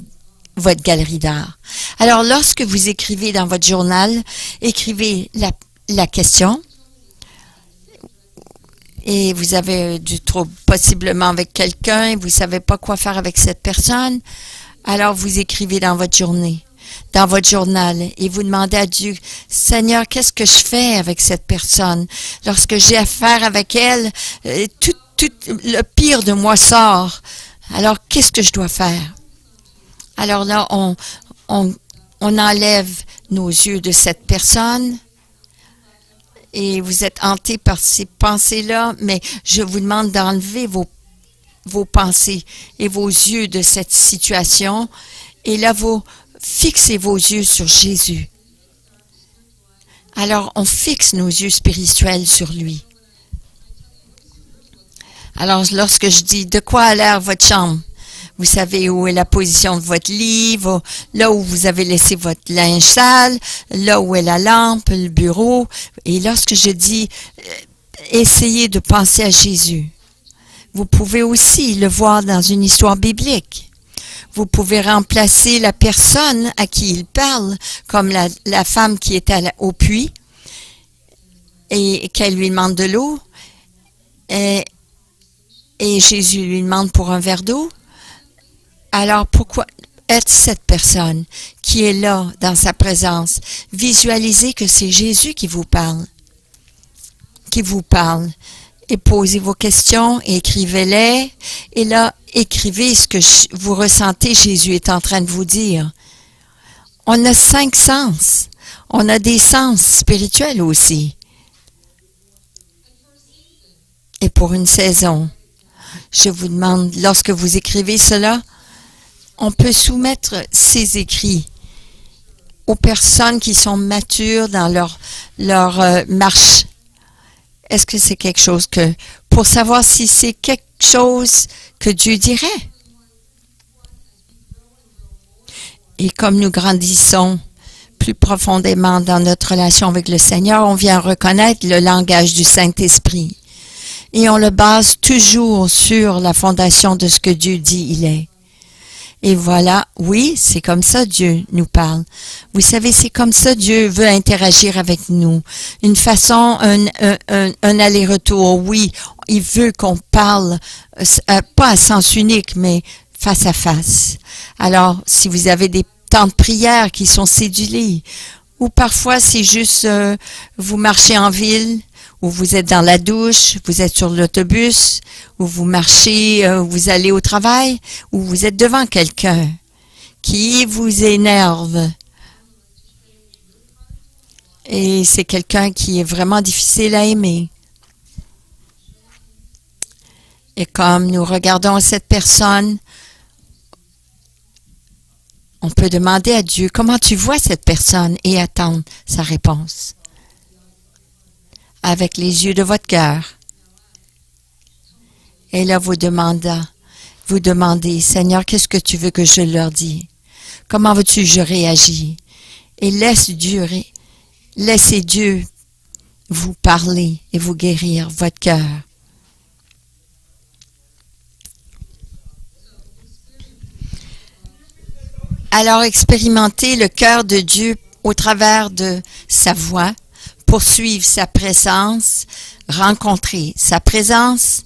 d'art. Alors, lorsque vous écrivez dans votre journal, écrivez la question. et vous avez du trouble possiblement avec quelqu'un et vous ne savez pas quoi faire avec cette personne, alors vous écrivez dans votre journée, dans votre journal, et vous demandez à Dieu, Seigneur, qu'est-ce que je fais avec cette personne? Lorsque j'ai affaire avec elle, tout le pire de moi sort. Alors, qu'est-ce que je dois faire? Alors là, on enlève nos yeux de cette personne et vous êtes hanté par ces pensées-là, mais je vous demande d'enlever vos pensées et vos yeux de cette situation. Et là, vous fixez vos yeux sur Jésus. Alors, on fixe nos yeux spirituels sur lui. Alors, lorsque je dis, de quoi a l'air votre chambre? Vous savez où est la position de votre lit, là où vous avez laissé votre linge sale, là où est la lampe, le bureau. Et lorsque je dis, essayez de penser à Jésus, vous pouvez aussi le voir dans une histoire biblique. Vous pouvez remplacer la personne à qui il parle, comme la femme qui était au puits et qu'elle lui demande de l'eau. Et Jésus lui demande pour un verre d'eau. Alors, pourquoi être cette personne qui est là dans sa présence? Visualisez que c'est Jésus qui vous parle. Et posez vos questions, et écrivez-les. Et là, écrivez ce que vous ressentez, Jésus est en train de vous dire. On a 5 sens. On a des sens spirituels aussi. Et pour une saison, je vous demande, lorsque vous écrivez cela, on peut soumettre ces écrits aux personnes qui sont matures dans leur marche. Est-ce que c'est quelque chose pour savoir si c'est quelque chose que Dieu dirait? Et comme nous grandissons plus profondément dans notre relation avec le Seigneur, on vient reconnaître le langage du Saint-Esprit. Et on le base toujours sur la fondation de ce que Dieu dit il est. Et voilà, oui, c'est comme ça Dieu nous parle. Vous savez, c'est comme ça Dieu veut interagir avec nous. Une façon, un aller-retour. Oui, il veut qu'on parle, pas à sens unique, mais face à face. Alors, si vous avez des temps de prière qui sont cédulés, ou parfois c'est juste, vous marchez en ville, ou vous êtes dans la douche, vous êtes sur l'autobus, ou vous marchez, vous allez au travail, ou vous êtes devant quelqu'un qui vous énerve. Et c'est quelqu'un qui est vraiment difficile à aimer. Et comme nous regardons cette personne, on peut demander à Dieu, comment tu vois cette personne, et attendre sa réponse. Avec les yeux de votre cœur. Et là, vous demandez, Seigneur, qu'est-ce que tu veux que je leur dise? Comment veux-tu que je réagis? Et laissez Dieu vous parler et vous guérir votre cœur. Alors, expérimentez le cœur de Dieu au travers de sa voix, poursuivre sa présence, rencontrer sa présence,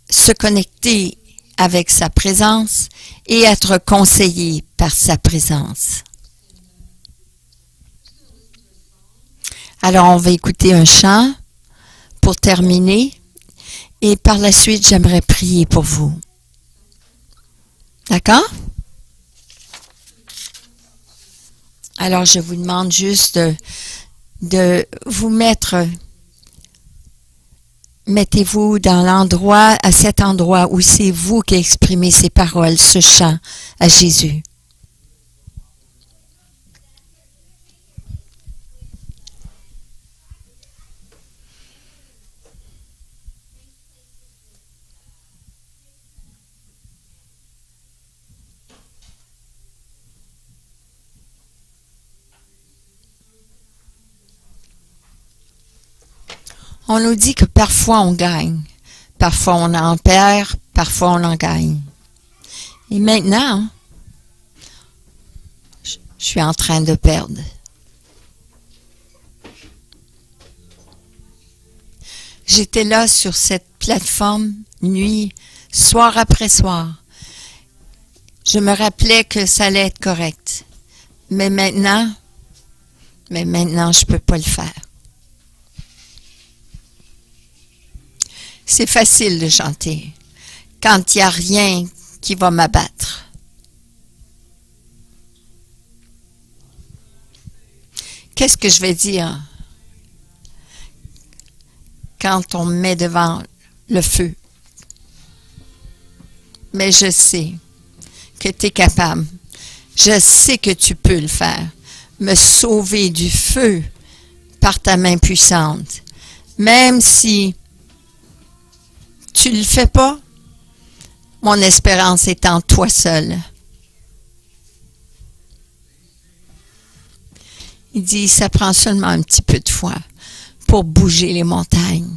se connecter avec sa présence et être conseillé par sa présence. Alors, on va écouter un chant pour terminer et par la suite, j'aimerais prier pour vous. D'accord? Alors, je vous demande juste de vous mettez-vous dans l'endroit, à cet endroit où c'est vous qui exprimez ces paroles, ce chant à Jésus. On nous dit que parfois on gagne, parfois on en perd, parfois on en gagne. Et maintenant, je suis en train de perdre. J'étais là sur cette plateforme, nuit, soir après soir. Je me rappelais que ça allait être correct. Mais maintenant, je peux pas le faire. C'est facile de chanter quand il n'y a rien qui va m'abattre. Qu'est-ce que je vais dire quand on me met devant le feu? Mais je sais que tu es capable. Je sais que tu peux le faire. Me sauver du feu par ta main puissante. Même si tu ne le fais pas, mon espérance est en toi seul. Il dit, ça prend seulement un petit peu de foi pour bouger les montagnes.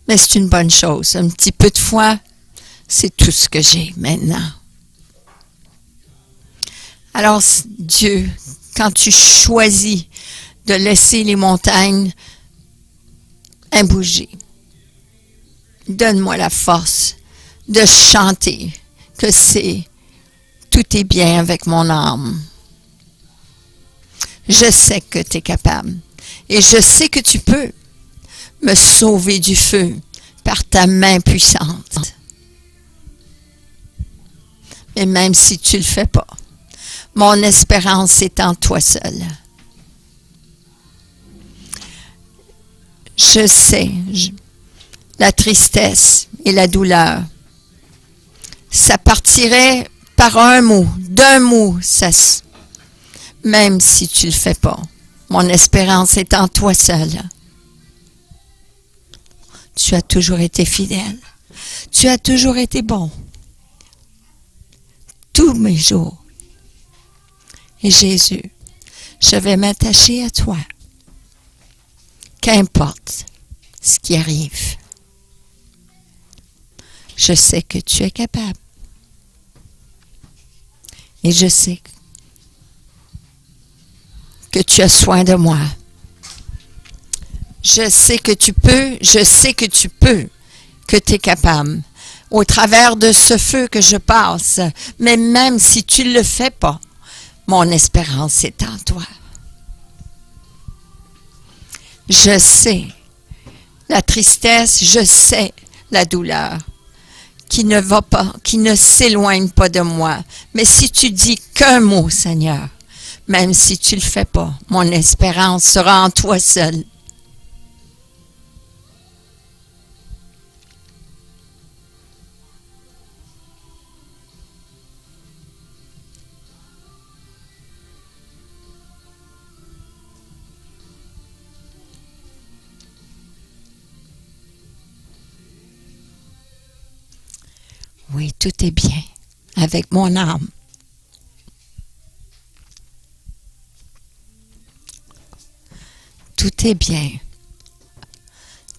Mais c'est une bonne chose. Un petit peu de foi, c'est tout ce que j'ai maintenant. Alors, Dieu, quand tu choisis de laisser les montagnes bouger, donne-moi la force de chanter que tout est bien avec mon âme. Je sais que tu es capable et je sais que tu peux me sauver du feu par ta main puissante. Mais même si tu ne le fais pas, mon espérance est en toi seul. Je sais, la tristesse et la douleur, ça partirait par un mot, d'un mot, même si tu ne le fais pas. Mon espérance est en toi seul. Tu as toujours été fidèle. Tu as toujours été bon. Tous mes jours. Et Jésus, je vais m'attacher à toi. Qu'importe ce qui arrive. Je sais que tu es capable. Et je sais que tu as soin de moi. Je sais que tu peux, que tu es capable. Au travers de ce feu que je passe, mais même si tu ne le fais pas, mon espérance est en toi. Je sais la tristesse, je sais la douleur qui ne va pas, qui ne s'éloigne pas de moi. Mais si tu dis qu'un mot, Seigneur, même si tu ne le fais pas, mon espérance sera en toi seul. Oui, tout est bien avec mon âme. Tout est bien.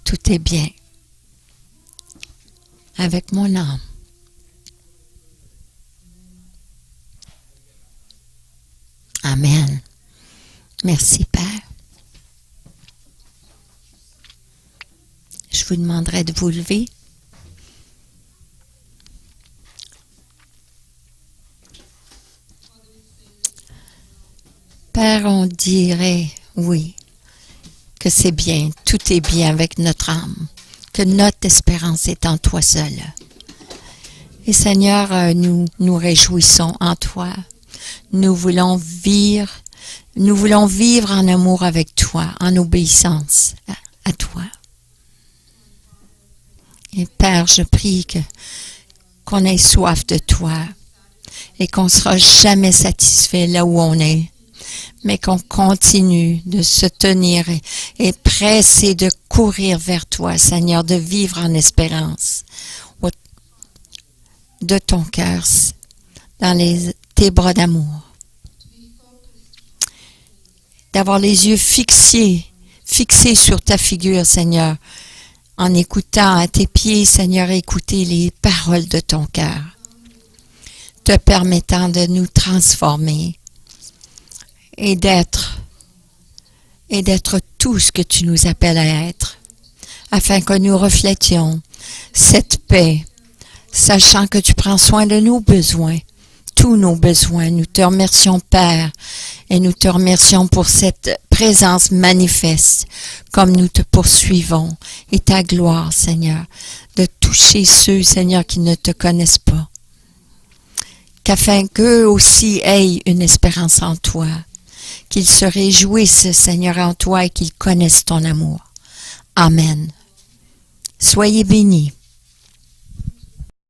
Tout est bien avec mon âme. Amen. Merci, Père. Je vous demanderai de vous lever. Père, on dirait, oui, que c'est bien, tout est bien avec notre âme, que notre espérance est en toi seul. Et Seigneur, nous nous réjouissons en toi. Nous voulons vivre en amour avec toi, en obéissance à toi. Et Père, je prie qu'on ait soif de toi et qu'on ne sera jamais satisfait là où on est. Mais qu'on continue de se tenir et presser, de courir vers toi, Seigneur, de vivre en espérance de ton cœur, dans tes bras d'amour. D'avoir les yeux fixés sur ta figure, Seigneur, en écoutant à tes pieds, Seigneur, écouter les paroles de ton cœur, te permettant de nous transformer et d'être tout ce que tu nous appelles à être, afin que nous reflétions cette paix, sachant que tu prends soin de nos besoins, tous nos besoins. Nous te remercions, Père, et nous te remercions pour cette présence manifeste, comme nous te poursuivons, et ta gloire, Seigneur, de toucher ceux, Seigneur, qui ne te connaissent pas, qu'afin qu'eux aussi aient une espérance en toi, qu'ils se réjouissent, Seigneur, en toi et qu'ils connaissent ton amour. Amen. Soyez bénis.